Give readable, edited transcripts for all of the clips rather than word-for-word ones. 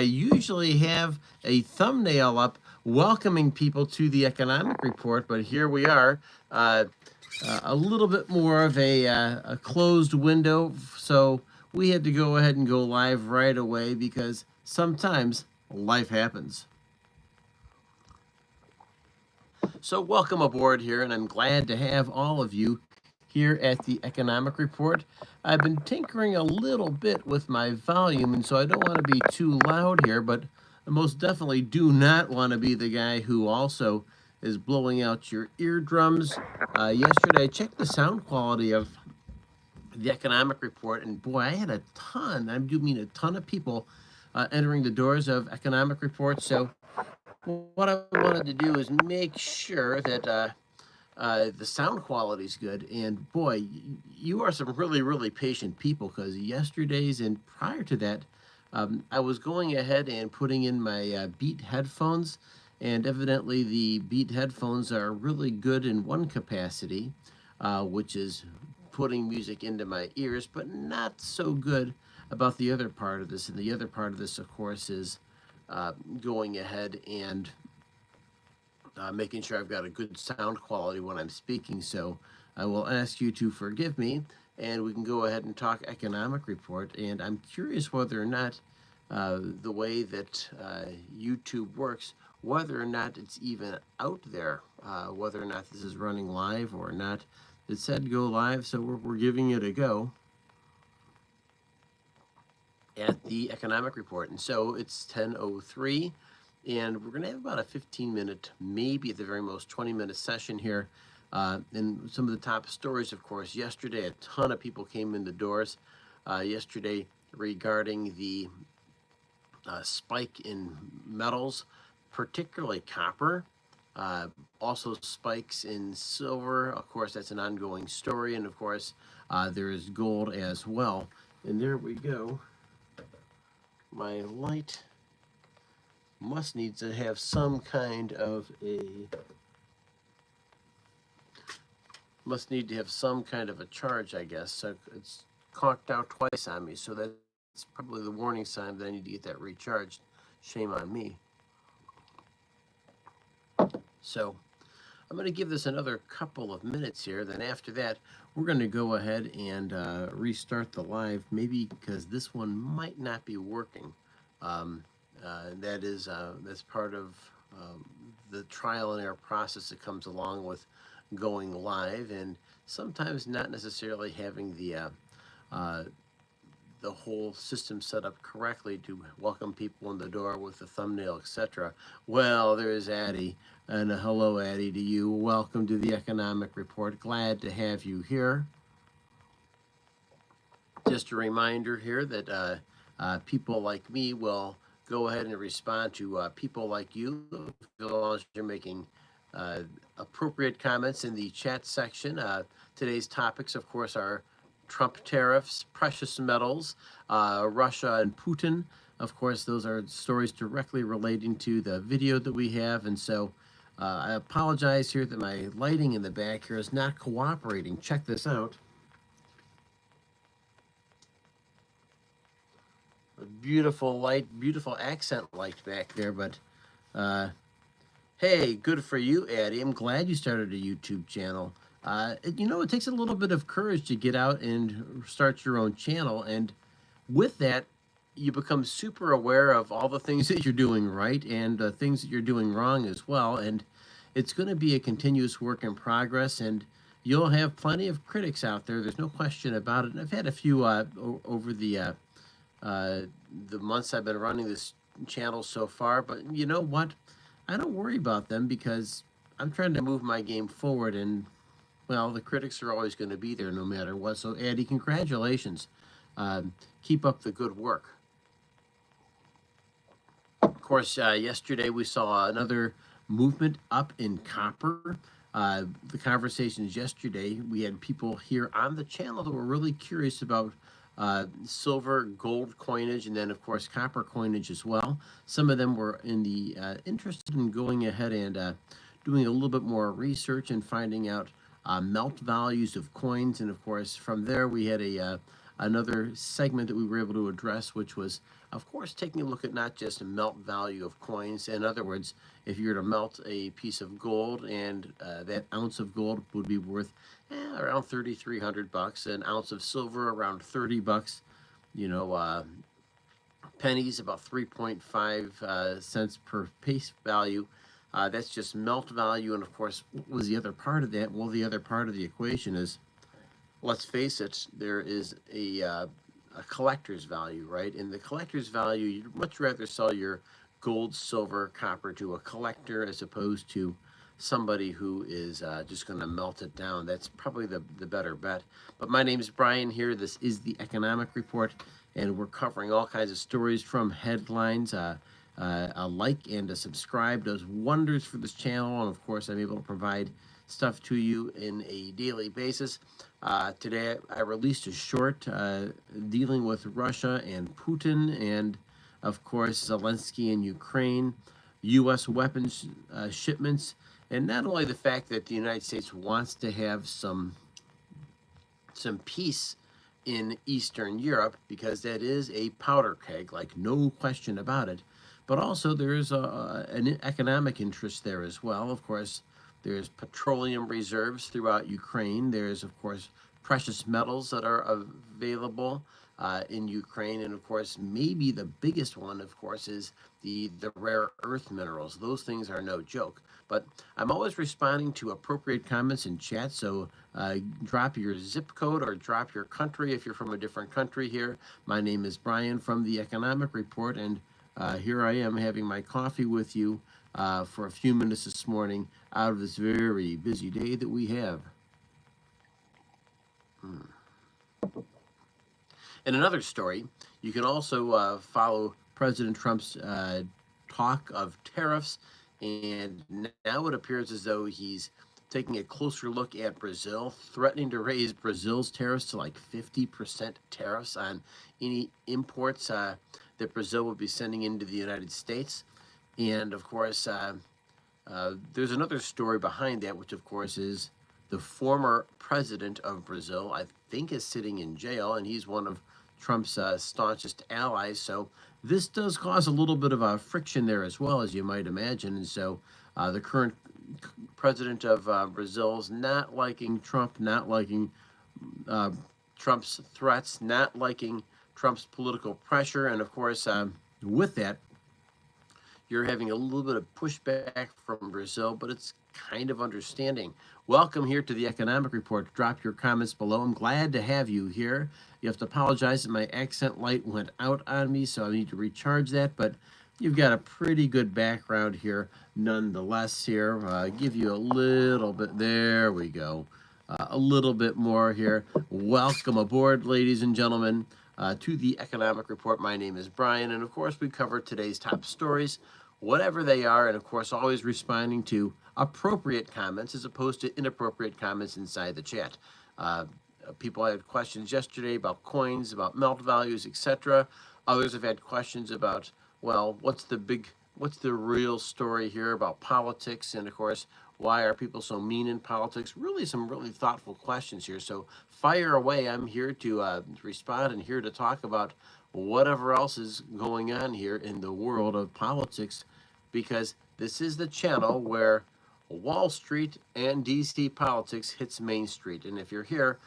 usually have a thumbnail up welcoming people to the economic report, but here we are, a little bit more of a closed window, so we had to go ahead and go live right away because sometimes life happens. So welcome aboard here, and I'm glad to have all of you here at the Economic Report. I've been tinkering a little bit with my volume, and so I don't want to be too loud here, but I most definitely do not want to be the guy who also is blowing out your eardrums. Yesterday, I checked the sound quality of the Economic Report, and boy, I had a ton, I do mean a ton of people entering the doors of Economic Report, so what I wanted to do is make sure that the sound quality is good. And boy, you are some really, really patient people, because yesterday's and prior to that, I was going ahead and putting in my Beat headphones, and evidently the Beat headphones are really good in one capacity, which is putting music into my ears, but not so good about the other part of this. And the other part of this, of course, is going ahead and making sure I've got a good sound quality when I'm speaking. So I will ask you to forgive me, and we can go ahead and talk Economic Report. And I'm curious whether or not the way that YouTube works, whether or not it's even out there, whether or not this is running live or not. It said go live, so we're giving it a go at the Economic Report. And so it's 10:03, and we're going to have about a 15-minute, maybe at the very most 20-minute session here. And some of the top stories, of course, yesterday, a ton of people came in the doors yesterday regarding the spike in metals, particularly copper. Also spikes in silver. Of course, that's an ongoing story. And of course, there is gold as well. And there we go. My light must need to have some kind of a charge, I guess. So it's conked out twice on me, so that's probably the warning sign that I need to get that recharged. Shame on me. So I'm going to give this another couple of minutes here. Then after that, we're going to go ahead and restart the live, maybe because this one might not be working. That's part of the trial and error process that comes along with going live, and sometimes not necessarily having the whole system set up correctly to welcome people in the door with the thumbnail, etc. Well, there's Addie, and hello, Addie, to you. Welcome to the Economic Report. Glad to have you here. Just a reminder here that people like me will go ahead and respond to people like you, as long as you're making appropriate comments in the chat section. Today's topics, of course, are Trump tariffs, precious metals, Russia and Putin. Of course, those are stories directly relating to the video that we have. And so I apologize here that my lighting in the back here is not cooperating. Check this out. A beautiful light, beautiful accent light back there. But hey, good for you, Addie. I'm glad you started a YouTube channel. It takes a little bit of courage to get out and start your own channel. And with that, you become super aware of all the things that you're doing right and the things that you're doing wrong as well. And it's going to be a continuous work in progress. And you'll have plenty of critics out there. There's no question about it. And I've had a few over the months I've been running this channel so far. But you know what? I don't worry about them, because I'm trying to move my game forward, and well, the critics are always going to be there no matter what. So, Addie, congratulations. Keep up the good work. Of course, yesterday we saw another movement up in copper. The conversations yesterday, we had people here on the channel that were really curious about silver, gold coinage, and then, of course, copper coinage as well. Some of them were interested in going ahead and doing a little bit more research and finding out melt values of coins. And, of course, from there we had a another segment that we were able to address, which was, of course, taking a look at not just the melt value of coins. In other words, if you were to melt a piece of gold and that ounce of gold would be worth around 3,300 bucks, an ounce of silver around 30 bucks, you know, pennies about 3.5 cents per piece value. That's just melt value. And of course, what was the other part of that? Well, the other part of the equation is, let's face it, there is a collector's value, right? And the collector's value, you'd much rather sell your gold, silver, copper to a collector as opposed to somebody who is just going to melt it down. That's probably the better bet. But my name is Brian here. This is the Economic Report, and we're covering all kinds of stories from headlines. A like and a subscribe does wonders for this channel, and of course I'm able to provide stuff to you in a daily basis. Today I released a short dealing with Russia and Putin, and of course Zelensky and Ukraine, U.S. weapons shipments, and not only the fact that the United States wants to have some peace in Eastern Europe, because that is a powder keg, like no question about it, but also there's an economic interest there as well. Of course, there's petroleum reserves throughout Ukraine. There's, of course, precious metals that are available in Ukraine. And, of course, maybe the biggest one, of course, is the rare earth minerals. Those things are no joke. But I'm always responding to appropriate comments in chat, so drop your zip code or drop your country if you're from a different country here. My name is Brian from the Economic Report, and here I am having my coffee with you for a few minutes this morning out of this very busy day that we have. In another story, you can also follow President Trump's talk of tariffs, and now it appears as though he's taking a closer look at Brazil, threatening to raise Brazil's tariffs to like 50% tariffs on any imports that Brazil would be sending into the United States. And of course, there's another story behind that, which of course is the former president of Brazil, I think, is sitting in jail, and he's one of Trump's staunchest allies. So this does cause a little bit of a friction there as well, as you might imagine. And so the current president of Brazil's not liking Trump, not liking Trump's threats, not liking Trump's political pressure. And of course, with that, you're having a little bit of pushback from Brazil, but it's kind of understanding. Welcome here to the Economic Report. Drop your comments below. I'm glad to have you here. You have to apologize that my accent light went out on me, so I need to recharge that, but you've got a pretty good background here nonetheless here. Give you a little bit, there we go, a little bit more here. Welcome aboard, ladies and gentlemen, to the Economic Report. My name is Brian, and of course we cover today's top stories, whatever they are, and of course always responding to appropriate comments as opposed to inappropriate comments inside the chat. People had questions yesterday about coins, about melt values, etc. Others have had questions about, well, what's the real story here about politics, and of course, why are people so mean in politics? Really, some really thoughtful questions here. So fire away. I'm here to respond and here to talk about whatever else is going on here in the world of politics, because this is the channel where Wall Street and DC politics hits Main Street. And if you're here,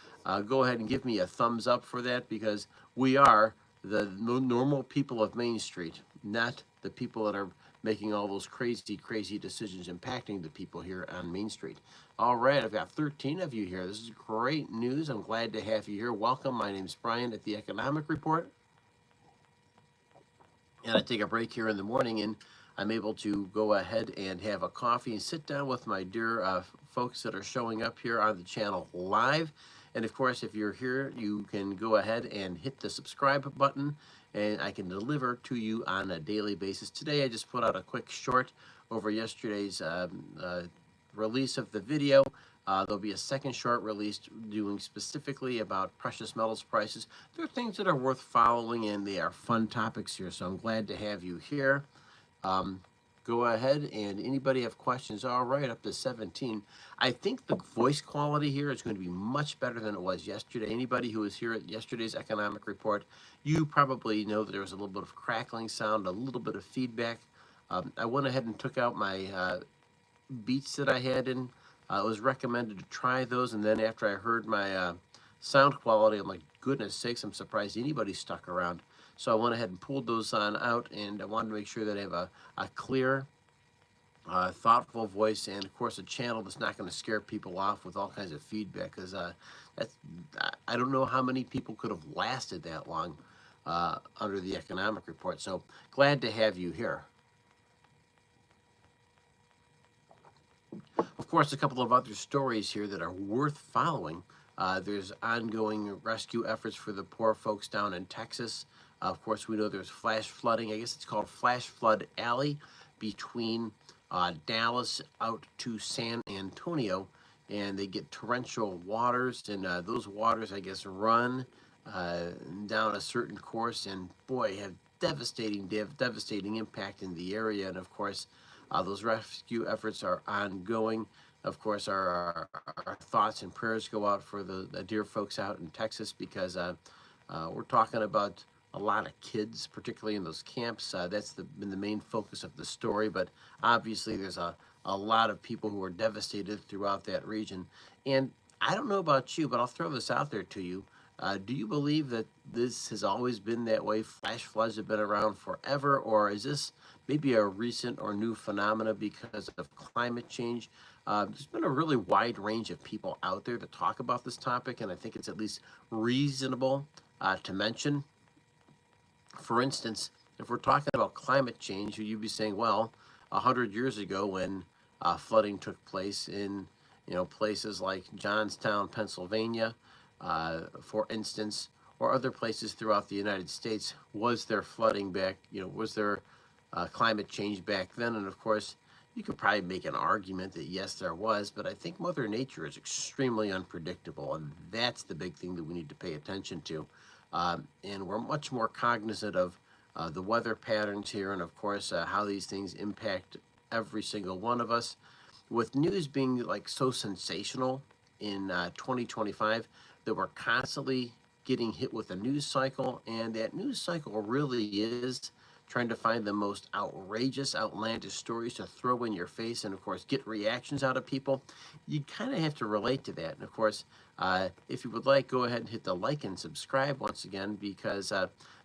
go ahead and give me a thumbs up for that, because we are the normal people of Main Street, not the people that are making all those crazy decisions impacting the people here on Main Street. All right, I've got 13 of you here. This is great news. I'm glad to have you here. Welcome. My name's Brian at the Economic Report. And I take a break here in the morning, and I'm able to go ahead and have a coffee and sit down with my dear folks that are showing up here on the channel live. And of course, if you're here, you can go ahead and hit the subscribe button, and I can deliver to you on a daily basis. Today, I just put out a quick short over yesterday's release of the video. There'll be a second short released doing specifically about precious metals prices. They're things that are worth following, and they are fun topics here, so I'm glad to have you here. go ahead, and anybody have questions, all right, up to 17. I think the voice quality here is going to be much better than it was yesterday. Anybody who was here at yesterday's economic report, you probably know that there was a little bit of crackling sound, a little bit of feedback. I went ahead and took out my beats that I had in. It was recommended to try those, and then after I heard my sound quality, I'm like, goodness sakes, I'm surprised anybody stuck around. So I went ahead and pulled those on out, and I wanted to make sure that I have a clear, thoughtful voice, and of course a channel that's not going to scare people off with all kinds of feedback, because that's, I don't know how many people could have lasted that long under the economic report. So glad to have you here. Of course, a couple of other stories here that are worth following. There's ongoing rescue efforts for the poor folks down in Texas. Of course, we know there's flash flooding. I guess it's called Flash Flood Alley between Dallas out to San Antonio, and they get torrential waters, and those waters, I guess, run down a certain course, and boy, have devastating impact in the area. And of course, those rescue efforts are ongoing. Of course, our thoughts and prayers go out for the dear folks out in Texas, because we're talking about a lot of kids, particularly in those camps. That's been the main focus of the story, but obviously there's a lot of people who are devastated throughout that region. And I don't know about you, but I'll throw this out there to you. Do you believe that this has always been that way? Flash floods have been around forever, or is this maybe a recent or new phenomena because of climate change? There's been a really wide range of people out there that talk about this topic, and I think it's at least reasonable to mention. For instance, if we're talking about climate change, you'd be saying, well, 100 years ago when flooding took place in places like Johnstown, Pennsylvania, for instance, or other places throughout the United States, was there flooding back? Was there climate change back then? And of course, you could probably make an argument that yes, there was, but I think Mother Nature is extremely unpredictable, and that's the big thing that we need to pay attention to. And we're much more cognizant of the weather patterns here, and of course how these things impact every single one of us. With news being like so sensational in 2025, that we're constantly getting hit with a news cycle, and that news cycle really is trying to find the most outrageous, outlandish stories to throw in your face and, of course, get reactions out of people. You kind of have to relate to that. And, of course, if you would like, go ahead and hit the like and subscribe once again, because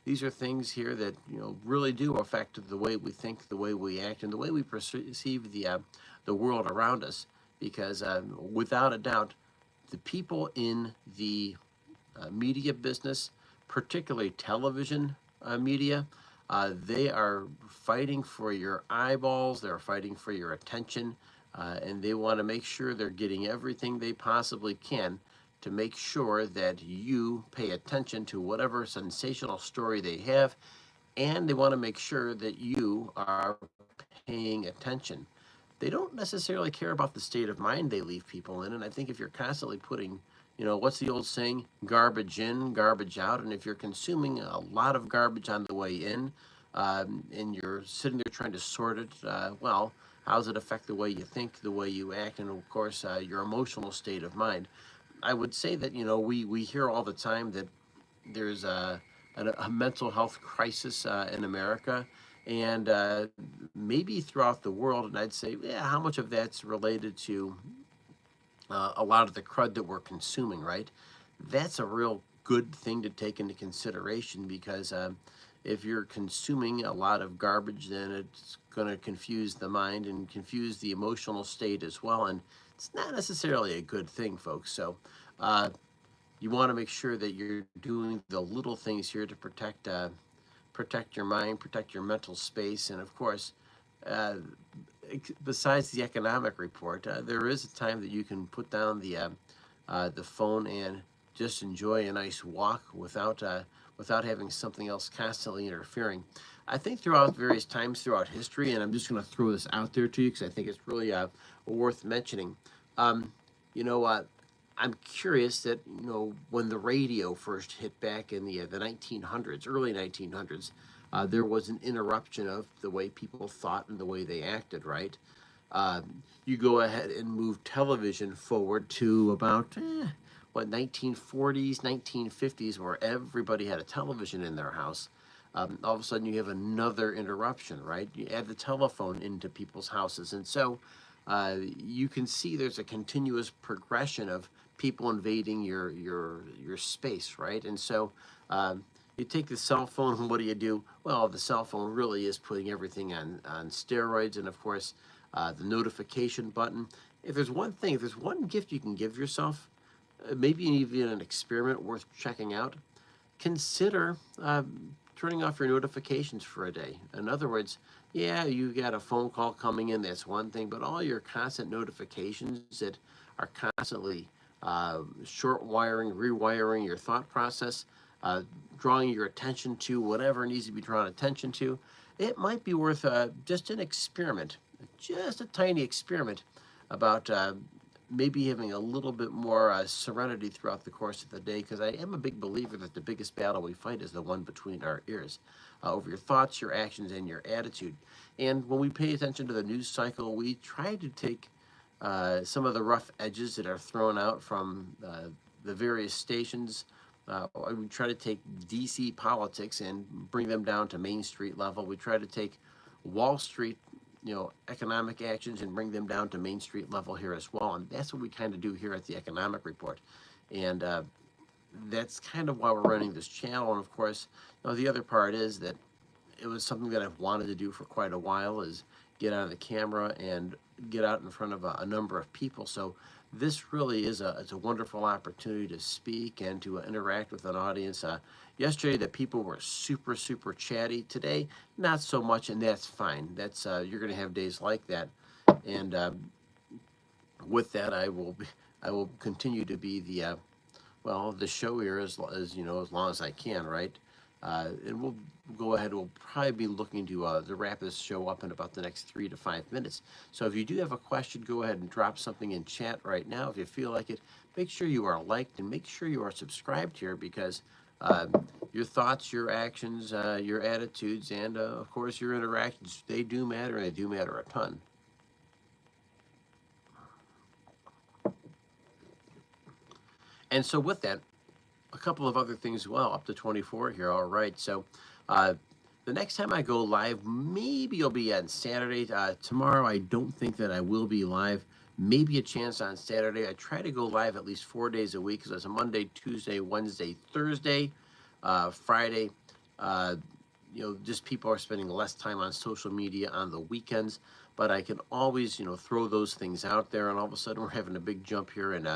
these are things here that, really do affect the way we think, the way we act, and the way we perceive the world around us. Because without a doubt, the people in the media business, particularly television media, they are fighting for your eyeballs, they're fighting for your attention, and they want to make sure they're getting everything they possibly can to make sure that you pay attention to whatever sensational story they have, and they want to make sure that you are paying attention. They don't necessarily care about the state of mind they leave people in, and I think if you're constantly putting, what's the old saying? Garbage in, garbage out. And if you're consuming a lot of garbage on the way in, and you're sitting there trying to sort it, well, how does it affect the way you think, the way you act, and of course, your emotional state of mind? I would say that, we hear all the time that there's a mental health crisis in America, and maybe throughout the world. And I'd say, yeah, how much of that's related to a lot of the crud that we're consuming, right? That's a real good thing to take into consideration, because if you're consuming a lot of garbage, then it's going to confuse the mind and confuse the emotional state as well. And it's not necessarily a good thing, folks. So you want to make sure that you're doing the little things here to protect your mind, protect your mental space. And of course, besides the economic report, there is a time that you can put down the phone and just enjoy a nice walk without having something else constantly interfering. I think throughout various times throughout history, and I'm just going to throw this out there to you because I think it's really worth mentioning. I'm curious that when the radio first hit back in the 1900s, early 1900s, there was an interruption of the way people thought and the way they acted, right? You go ahead and move television forward to about, 1940s, 1950s, where everybody had a television in their house. All of a sudden, you have another interruption, right? You add the telephone into people's houses. And so you can see there's a continuous progression of people invading your space, right? And so you take the cell phone, and what do? Well, the cell phone really is putting everything on steroids. And of course, the notification button. If there's one thing, if there's one gift you can give yourself, maybe even an experiment worth checking out, consider turning off your notifications for a day. In other words, yeah, you got a phone call coming in, that's one thing, but all your constant notifications that are constantly short wiring, rewiring your thought process, drawing your attention to whatever needs to be drawn attention to, it might be worth just an experiment, just a tiny experiment about maybe having a little bit more serenity throughout the course of the day, because I am a big believer that the biggest battle we fight is the one between our ears, over your thoughts, your actions, and your attitude. And when we pay attention to the news cycle, we try to take some of the rough edges that are thrown out from the various stations. We try to take DC politics and bring them down to Main Street level. We try to take Wall Street, economic actions and bring them down to Main Street level here as well. And that's what we kind of do here at the Economic Report. And that's kind of why we're running this channel. And of course, the other part is that it was something that I've wanted to do for quite a while, is get out of the camera and get out in front of a number of people. So this really is it's a wonderful opportunity to speak and to interact with an audience. Yesterday, the people were super, super chatty. Today, not so much, and that's fine. That's you're going to have days like that. And with that, I will continue to be the show here as long as I can, right? And we'll go ahead. We'll probably be looking to wrap this show up in about the next 3 to 5 minutes. So if you do have a question, go ahead and drop something in chat right now. If you feel like it, make sure you are liked and make sure you are subscribed here, because your thoughts, your actions, your attitudes, and of course your interactions, they do matter, and they do matter a ton. And so with that, a couple of other things as well, up to 24 here. All right, so the next time I go live, maybe it'll be on Saturday. Tomorrow, I don't think that I will be live. Maybe a chance on Saturday. I try to go live at least 4 days a week, because it's a Monday, Tuesday, Wednesday, Thursday, Friday. Just people are spending less time on social media on the weekends, but I can always, throw those things out there, and all of a sudden we're having a big jump here in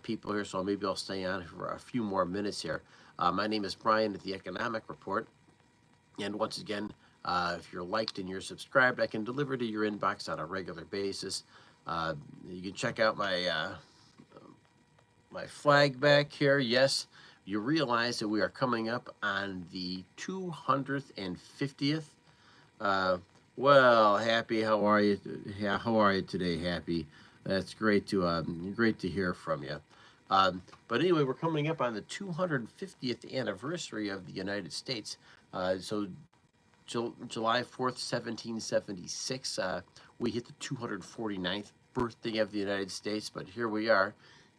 people here, so maybe I'll stay on for a few more minutes here. My name is Brian at the Economic Report, and once again, if you're liked and you're subscribed, I can deliver to your inbox on a regular basis. You can check out my flag back here. Yes, you realize that we are coming up on the 250th. Well, Happy, how are you? Yeah, how are you today, Happy? That's great to hear from you. But anyway, we're coming up on the 250th anniversary of the United States. So July 4th, 1776, we hit the 249th birthday of the United States. But here we are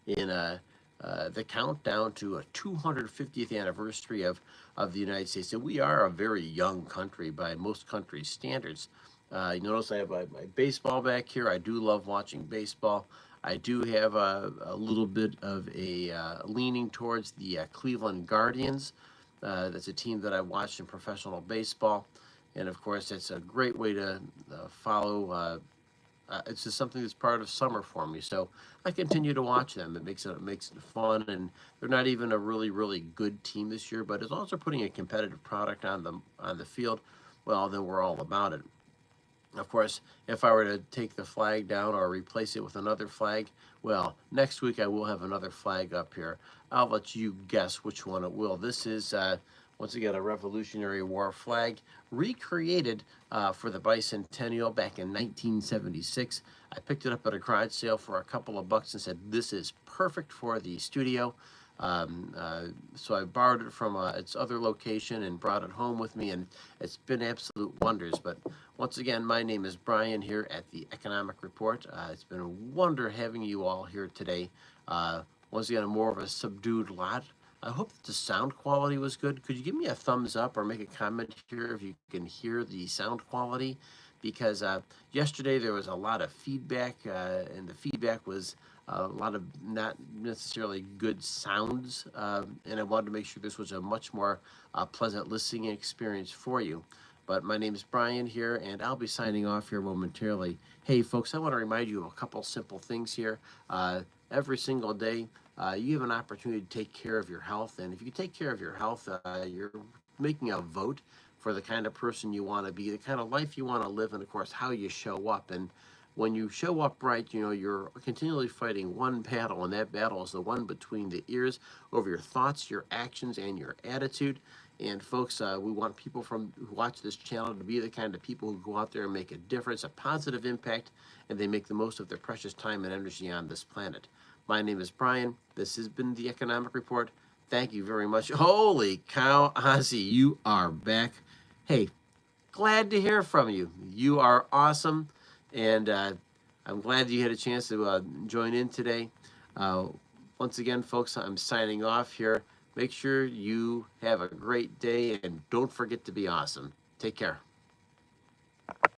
in the countdown to a 250th anniversary of the United States. And we are a very young country by most countries' standards. You notice I have my baseball back here. I do love watching baseball. I do have a little bit of a leaning towards the Cleveland Guardians. That's a team that I watched in professional baseball. And of course, it's a great way to follow. It's just something that's part of summer for me. So I continue to watch them. It makes it fun. And they're not even a really, really good team this year, but as long as they're putting a competitive product on the field, well, then we're all about it. Of course, if I were to take the flag down or replace it with another flag, well, next week I will have another flag up here. I'll let you guess which one it will. This is, once again, a Revolutionary War flag, recreated for the bicentennial back in 1976. I picked it up at a garage sale for a couple of bucks and said, this is perfect for the studio. So I borrowed it from its other location and brought it home with me, and it's been absolute wonders. But once again, my name is Brian here at the Economic Report. It's been a wonder having you all here today. Once again, more of a subdued lot. I hope that the sound quality was good. Could you give me a thumbs up or make a comment here if you can hear the sound quality? Because yesterday there was a lot of feedback, and the feedback was a lot of not necessarily good sounds, and I wanted to make sure this was a much more pleasant listening experience for you. But my name is Brian here, and I'll be signing off here momentarily. Hey, folks, I want to remind you of a couple simple things here. Every single day, you have an opportunity to take care of your health, and if you take care of your health, you're making a vote for the kind of person you want to be, the kind of life you want to live, and of course, how you show up. And when you show up right, you know, you're continually fighting one battle, and that battle is the one between the ears over your thoughts, your actions, and your attitude. And folks, we want people who watch this channel to be the kind of people who go out there and make a difference, a positive impact, and they make the most of their precious time and energy on this planet. My name is Brian. This has been the Economic Report. Thank you very much. Holy cow, Ozzy, you are back. Hey, glad to hear from you. You are awesome, and I'm glad you had a chance to join in today. Once again, folks, I'm signing off here. Make sure you have a great day, and don't forget to be awesome. Take care.